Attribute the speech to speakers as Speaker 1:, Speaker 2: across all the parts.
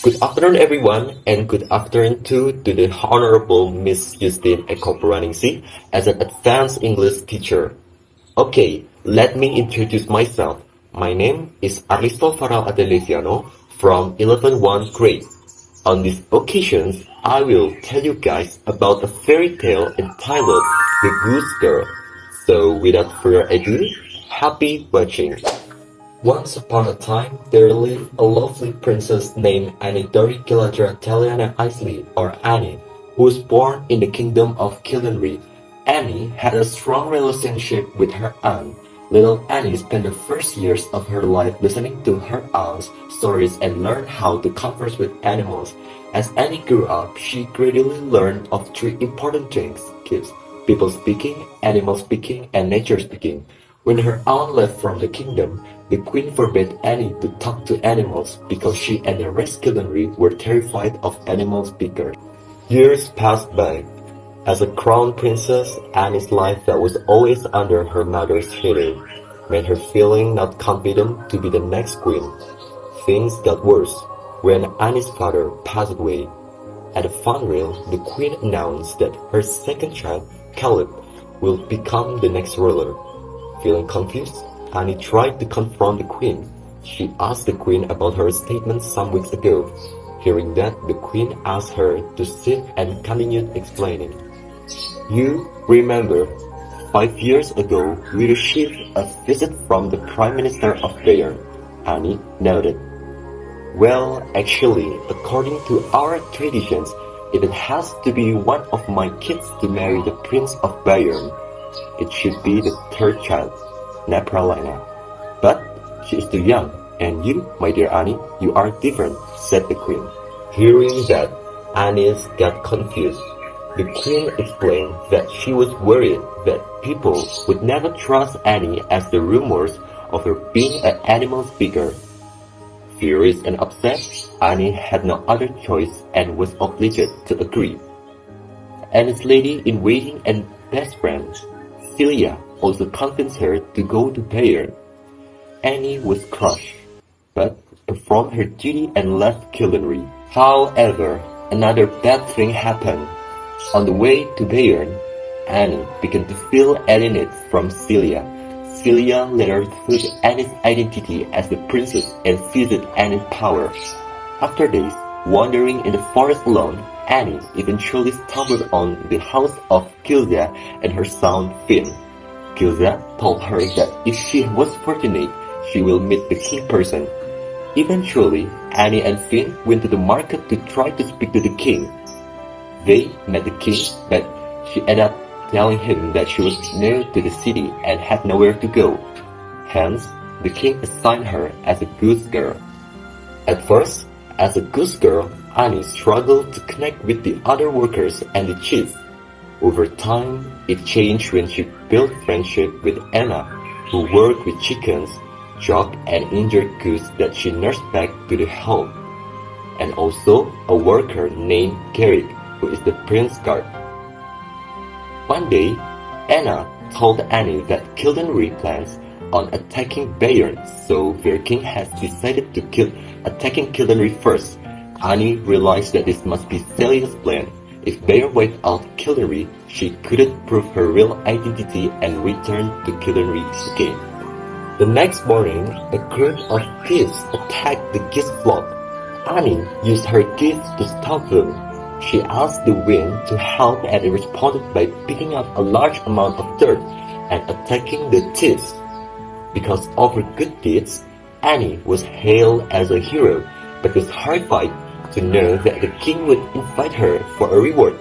Speaker 1: Good afternoon, everyone, and good afternoon to the Honorable Miss Justine Ekoperaningsi as an advanced English teacher. Okay, let me introduce myself. My name is Arlisto Farrel Leviano from 11th grade. On these occasions, I will tell you guys about a fairy tale entitled The Goose Girl. So without further ado, happy watching. Once upon a time, there lived a lovely princess named Annie Doricilatra Taliana Isley, or Annie, who was born in the kingdom of Killenry. Annie had a strong relationship with her aunt. Little Annie spent the first years of her life listening to her aunt's stories and learned how to converse with animals. As Annie grew up, she gradually learned of three important things: gifts, people speaking, animal speaking, and nature speaking. When her aunt left from the kingdom, the queen forbade Annie to talk to animals because she and the rest Killenry were terrified of animal speakers. Years passed by. As a crown princess, Annie's life that was always under her mother's shadow made her feeling not confident to be the next queen. Things got worse when Annie's father passed away. At a funeral, the queen announced that her second child, Caleb, will become the next ruler. Feeling confused, Annie tried to confront the queen. She asked the queen about her statement some weeks ago. Hearing that, the queen asked her to sit and continued explaining. You remember, 5 years ago we received a visit from the Prime Minister of Bayern. Annie nodded. Well, actually, according to our traditions, it has to be one of my kids to marry the Prince of Bayern. It should be the third child, Napralina. But she is too young, and you, my dear Annie, you are different, said the queen. Hearing that, Annie got confused. The queen explained that she was worried that people would never trust Annie as the rumors of her being an animal speaker. Furious and upset, Annie had no other choice and was obliged to agree. Annie's lady-in-waiting and best friend, Celia, also convinced her to go to Bayern. Annie was crushed, but performed her duty and left Killenry. However, another bad thing happened. On the way to Bayern, Annie began to feel alienated from Celia. Celia later took Annie's identity as the princess and seized Annie's power. After days, wandering in the forest alone, Annie eventually stumbled on the house of Gilda and her son Finn. Gilda told her that if she was fortunate, she will meet the king person. Eventually, Annie and Finn went to the market to try to speak to the king. They met the king, but she ended up telling him that she was new to the city and had nowhere to go. Hence, the king assigned her as a goose girl. At first, as a goose girl, Annie struggled to connect with the other workers and the chiefs. Over time, it changed when she built friendship with Anna, who worked with chickens, joked and injured goose that she nursed back to the home, and also a worker named Garrick, who is the prince's guard. One day, Anna told Annie that Killenry plans on attacking Bayern, so their king has decided to attacking Killenry first. Annie realized that this must be Celia's plan. If Bayern wiped out Killenry, she couldn't prove her real identity and return to Killenry again. The next morning, a group of thieves attacked the geese flock. Annie used her gifts to stop them. She asked the wind to help and it responded by picking up a large amount of dirt and attacking the thieves. Because of her good deeds, Annie was hailed as a hero, but was horrified to know that the king would invite her for a reward.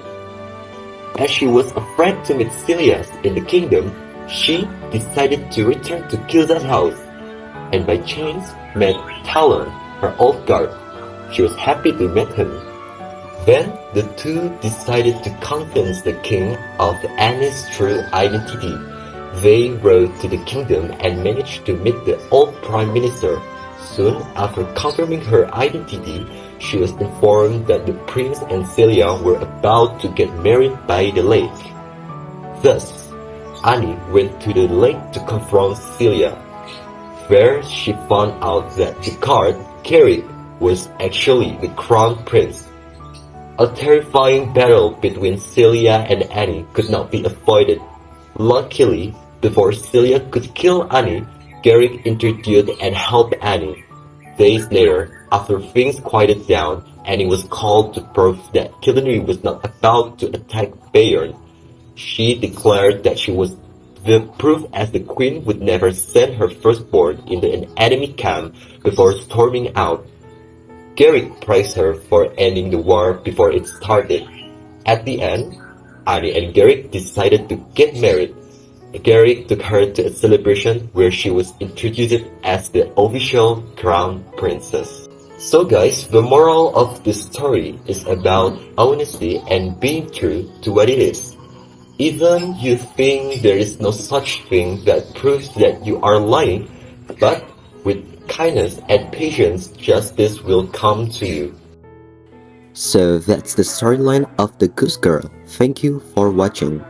Speaker 1: As she was afraid to meet Celia in the kingdom, she decided to return to Gilda's house, and by chance met Talon, her old guard. She was happy to meet him. Then the two decided to convince the king of Annie's true identity. They rode to the kingdom and managed to meet the old prime minister. Soon after confirming her identity, she was informed that the prince and Celia were about to get married by the lake. Thus, Annie went to the lake to confront Celia. There she found out that the guard, Carrick, was actually the crown prince. A terrifying battle between Celia and Annie could not be avoided. Luckily, before Celia could kill Annie, Garrick intervened and helped Annie. Days later, after things quieted down, Annie was called to prove that Killenry was not about to attack Bayern. She declared that she was the proof as the queen would never send her firstborn into an enemy camp before storming out. Garrick praised her for ending the war before it started. At the end, Annie and Garrick decided to get married. Garrick took her to a celebration where she was introduced as the official crown princess. So guys, the moral of this story is about honesty and being true to what it is. Even you think there is no such thing that proves that you are lying, but with kindness and patience, justice will come to you. So that's the storyline of the Goose Girl. Thank you for watching.